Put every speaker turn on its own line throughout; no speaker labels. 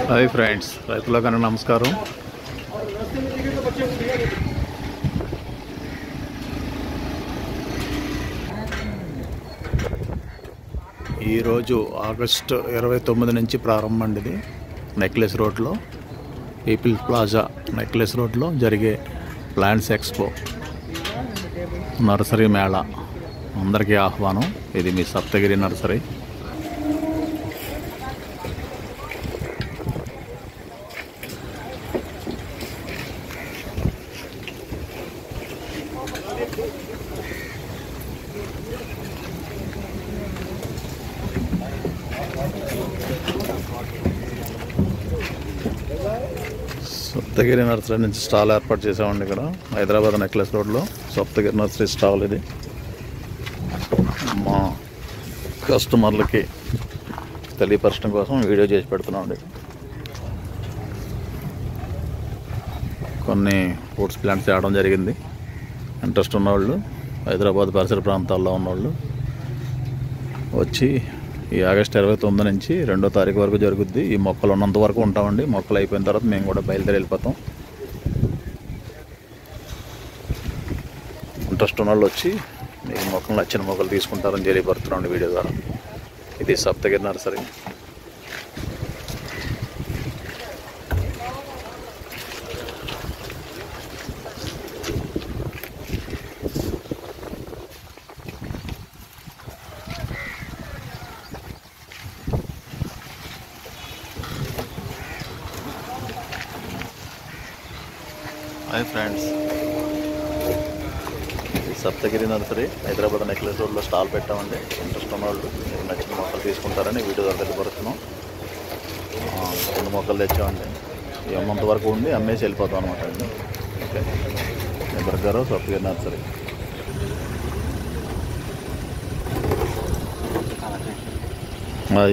Hi friends, రైతులకు నమస్కారం. ఈరోజు ఆగస్టు 29 నుంచి ప్రారంభం అండి. ఇది నెక్లెస్ రోడ్లో, పీపుల్స్ ప్లాజా నెక్లెస్ రోడ్లో జరిగే ప్లాంట్స్ ఎక్స్పో నర్సరీ మేళా. అందరికీ ఆహ్వానం. ఇది మీ సప్తగిరి నర్సరీ. సప్తగిరి నర్సరీ నుంచి స్టాల్ ఏర్పాటు చేసామండి. ఇక్కడ హైదరాబాద్ నెక్లెస్ రోడ్లో సప్తగిరి నర్సరీ స్టాల్ ఇది. మా కస్టమర్లకి తెలియపరచడం కోసం వీడియో చేసి పెడుతున్నామండి. కొన్ని ఫ్రూట్స్ ప్లాంట్స్ తేవడం జరిగింది. ఇంట్రెస్ట్ ఉన్నవాళ్ళు, హైదరాబాద్ పరిసర ప్రాంతాల్లో ఉన్నవాళ్ళు వచ్చి ఈ ఆగస్టు 29 నుంచి 2వ తారీఖు వరకు జరుగుద్ది. ఈ మొక్కలు ఉన్నంత వరకు ఉంటామండి. మొక్కలు అయిపోయిన తర్వాత మేము కూడా బయలుదేరి వెళ్ళిపోతాం. ఇంట్రెస్ట్ ఉన్న వాళ్ళు వచ్చి ఈ మొక్కలు నచ్చిన మొక్కలు తీసుకుంటారని తెలియపడుతున్నాండి వీడియో ద్వారా. ఇది Saptagiri nursery. Hi friends, Saptagiri nursery Hyderabad necklace రోడ్లో స్టాల్ పెట్టామండి. ఇంట్రెస్ట్ ఉన్నవాళ్ళు నచ్చిన మొక్కలు తీసుకుంటారని వీడియో ద్వారా తెలియపరుస్తున్నాం. 2 మొక్కలు తెచ్చామండి. అమ్మేంత వరకు ఉండి అమ్మేసి వెళ్ళిపోతాం అనమాట అండి. ఓకే, ఎదురుగారు సప్తగిరి నర్సరీ.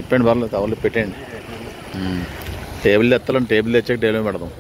ఇప్పండి, పర్లేదు, అవన్నీ పెట్టండి. టేబుల్ ఎత్తాలని టేబుల్ తెచ్చాక టేబుల్ పెడదాం.